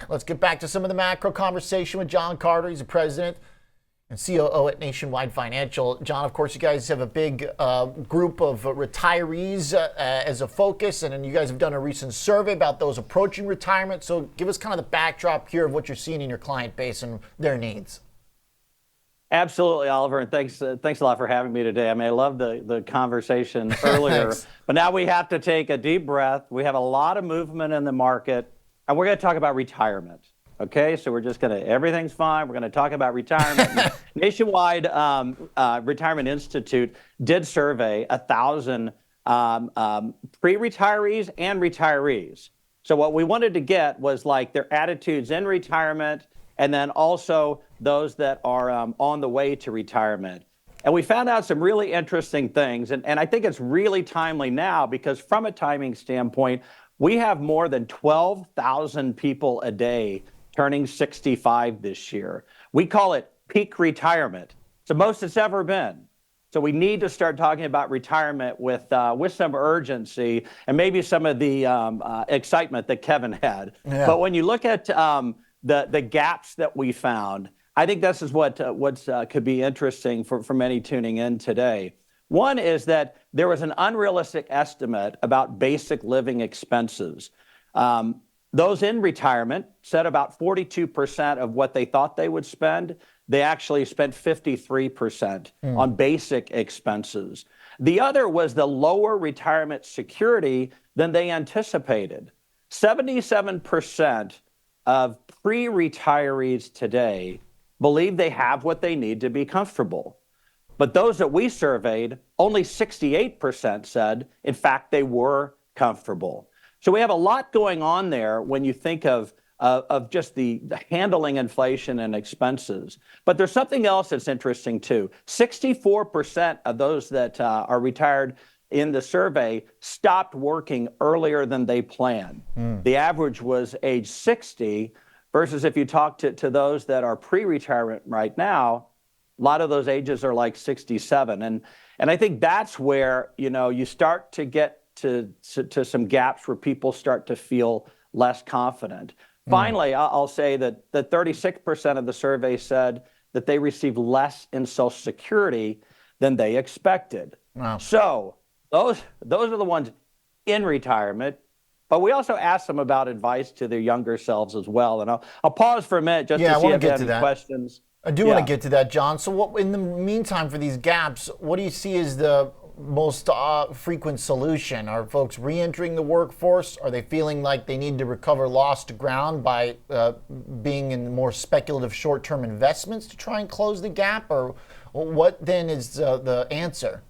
Let's get back to some of the macro conversation with John Carter. He's the president and COO at Nationwide Financial. John, of course, you guys have a big group of retirees as a focus, and then you guys have done a recent survey about those approaching retirement. So give us kind of the backdrop here of what you're seeing in your client base and their needs. Absolutely, Oliver, and thanks a lot for having me today. I mean, I love the conversation earlier, but now we have to take a deep breath. We have a lot of movement in the market, and we're going to talk about retirement. Okay, so we're just going to, everything's fine. We're going to talk about retirement. Nationwide Retirement Institute did survey 1,000 pre-retirees and retirees. So what we wanted to get was like their attitudes in retirement, and then also those that are on the way to retirement. And we found out some really interesting things. And I think it's really timely now because from a timing standpoint, we have more than 12,000 people a day turning 65 this year. We call it peak retirement. It's the most it's ever been. So we need to start talking about retirement with some urgency and maybe some of the excitement that Kevin had. Yeah. But when you look at the gaps that we found, I think this is what could be interesting for many tuning in today. One is that there was an unrealistic estimate about basic living expenses. Those in retirement said about 42% of what they thought they would spend. They actually spent 53% on basic expenses. The other was the lower retirement security than they anticipated. 77% of pre-retirees today believe they have what they need to be comfortable. But those that we surveyed, only 68% said, in fact, they were comfortable. So we have a lot going on there when you think of just the handling inflation and expenses. But there's something else that's interesting too. 64% of those that are retired in the survey stopped working earlier than they planned. The average was age 60 versus if you talk to those that are pre-retirement right now, a lot of those ages are like 67. And I think that's where, you start to get to some gaps where people start to feel less confident. Finally, I'll say that 36% of the survey said that they received less in Social Security than they expected. Wow. So those are the ones in retirement, but we also asked them about advice to their younger selves as well. And I'll pause for a minute just to see if you have any questions. I do want to get to that, John. So what, in the meantime, for these gaps, what do you see as the most frequent solution? Are folks re-entering the workforce? Are they feeling like they need to recover lost ground by being in more speculative short-term investments to try and close the gap? Or what then is the answer?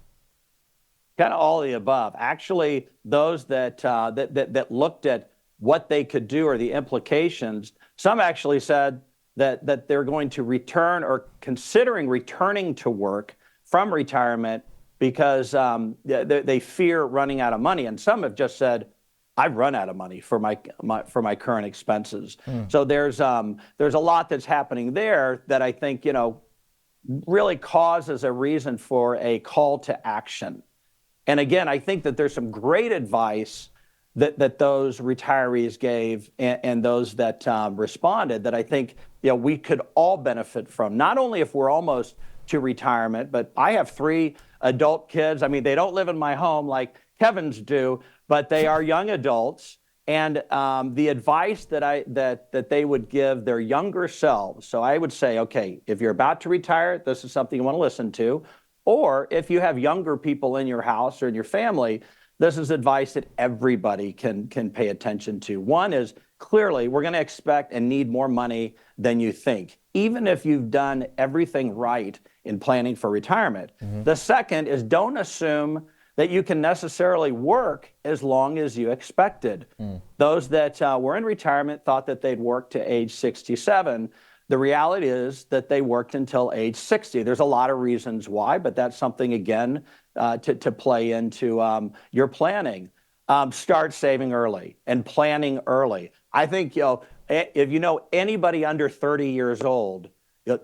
Kind of all of the above. Actually, those that looked at what they could do or the implications, some actually said that they're going to return or considering returning to work from retirement because they fear running out of money. And some have just said, I've run out of money for my current expenses. So there's a lot that's happening there that I think, really causes a reason for a call to action. And again, I think that there's some great advice that those retirees gave and those that responded that I think we could all benefit from, not only if we're almost to retirement, but I have 3 adult kids. I mean, they don't live in my home like Kevin's do, but they are young adults. And the advice that they would give their younger selves. So I would say, okay, if you're about to retire, this is something you want to listen to. Or if you have younger people in your house or in your family, this is advice that everybody can pay attention to. One is clearly we're going to expect and need more money than you think, even if you've done everything right in planning for retirement. The second is don't assume that you can necessarily work as long as you expected. Those that were in retirement thought that they'd work to age 67. The reality is that they worked until age 60. There's a lot of reasons why, but that's something, again, to play into your planning. Start saving early and planning early. I think, if you know anybody under 30 years old,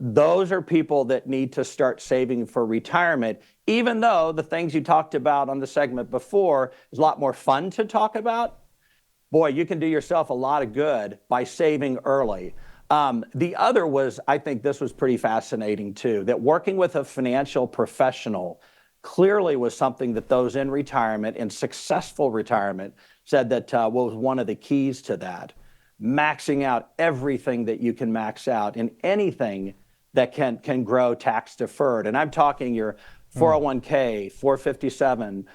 those are people that need to start saving for retirement, even though the things you talked about on the segment before is a lot more fun to talk about. boy, you can do yourself a lot of good by saving early. The other was, I think this was pretty fascinating too, that working with a financial professional clearly was something that those in retirement, in successful retirement, said that was one of the keys to that. Maxing out everything that you can max out in anything that can grow tax deferred. And I'm talking your 401k, 457,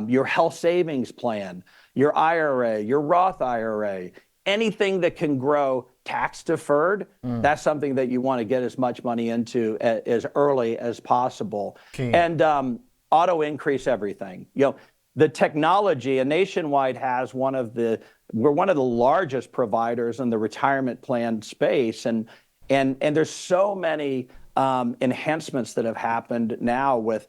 your health savings plan, your IRA, your Roth IRA, anything that can grow tax deferred, that's something that you want to get as much money into as early as possible. Key. And auto increase everything. The technology, and Nationwide has we're one of the largest providers in the retirement plan space, and there's so many enhancements that have happened now with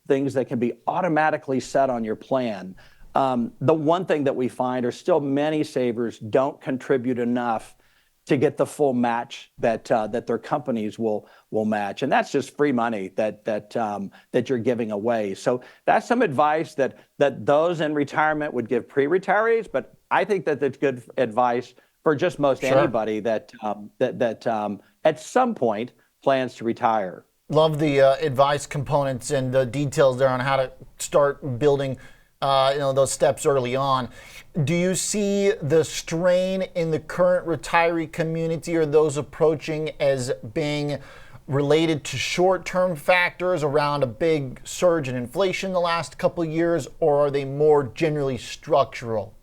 things that can be automatically set on your plan. The one thing that we find are still many savers don't contribute enough to get the full match that their companies will match, and that's just free money that you're giving away. So that's some advice that those in retirement would give pre-retirees, but I think that that's good advice for just most anybody that at some point plans to retire. Love the advice components and the details there on how to start building those steps early on. Do you see the strain in the current retiree community or those approaching as being related to short-term factors around a big surge in inflation the last couple of years, or are they more generally structural?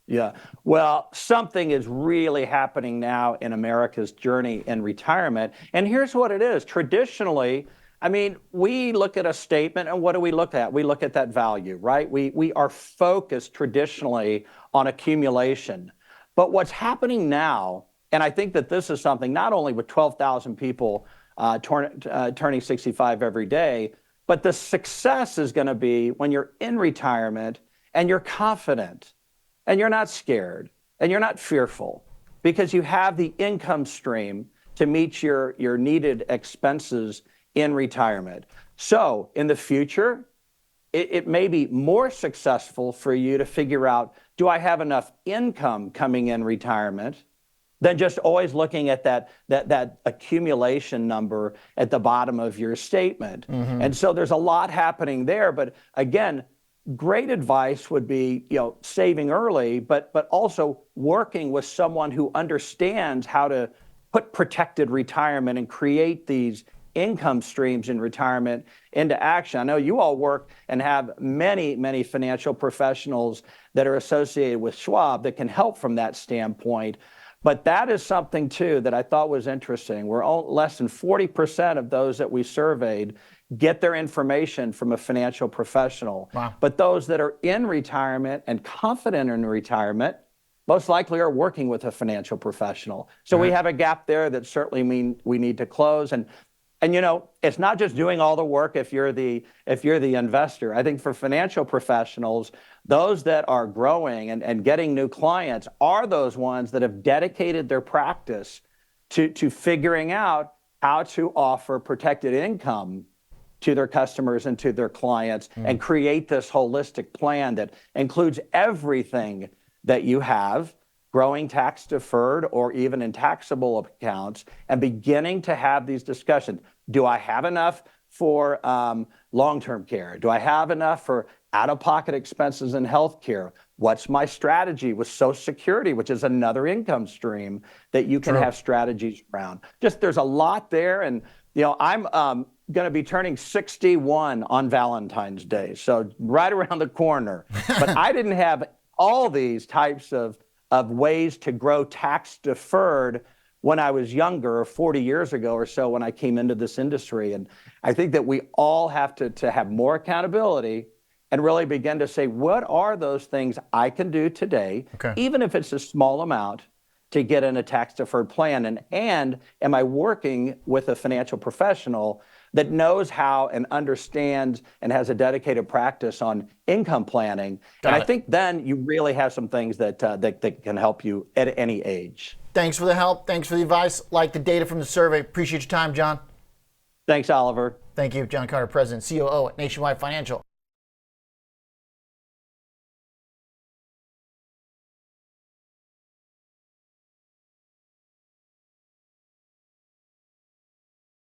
Yeah, well, something is really happening now in America's journey in retirement. And here's what it is. Traditionally, I mean, we look at a statement and what do we look at? We look at that value, right? We are focused traditionally on accumulation. But what's happening now, and I think that this is something not only with 12,000 people turning 65 every day, but the success is going to be when you're in retirement and you're confident and you're not scared and you're not fearful because you have the income stream to meet your needed expenses in retirement. So in the future, it may be more successful for you to figure out, do I have enough income coming in retirement, than just always looking at that accumulation number at the bottom of your statement. And so there's a lot happening there. But again, great advice would be, saving early, but also working with someone who understands how to put protected retirement and create these income streams in retirement into action. I know you all work and have many, many financial professionals that are associated with Schwab that can help from that standpoint. But that is something, too, that I thought was interesting. We're less than 40% of those that we surveyed get their information from a financial professional. Wow. But those that are in retirement and confident in retirement most likely are working with a financial professional. So we have a gap there that certainly we need to close. And it's not just doing all the work if you're the investor. I think for financial professionals, those that are growing and getting new clients are those ones that have dedicated their practice to figuring out how to offer protected income to their customers and to their clients and create this holistic plan that includes everything that you have, growing tax deferred or even in taxable accounts, and beginning to have these discussions. Do I have enough for long-term care? Do I have enough for out-of-pocket expenses in healthcare? What's my strategy with Social Security, which is another income stream that you can have strategies around? Just there's a lot there. And, I'm going to be turning 61 on Valentine's Day, so right around the corner. But I didn't have all these types of ways to grow tax deferred when I was younger, 40 years ago or so, when I came into this industry. And I think that we all have to have more accountability and really begin to say, what are those things I can do today, even if it's a small amount, to get in a tax deferred plan? And am I working with a financial professional that knows how and understands and has a dedicated practice on income planning? I think then you really have some things that can help you at any age. Thanks for the help. Thanks for the advice. Like the data from the survey. Appreciate your time, John. Thanks, Oliver. Thank you, John Carter, President, COO at Nationwide Financial.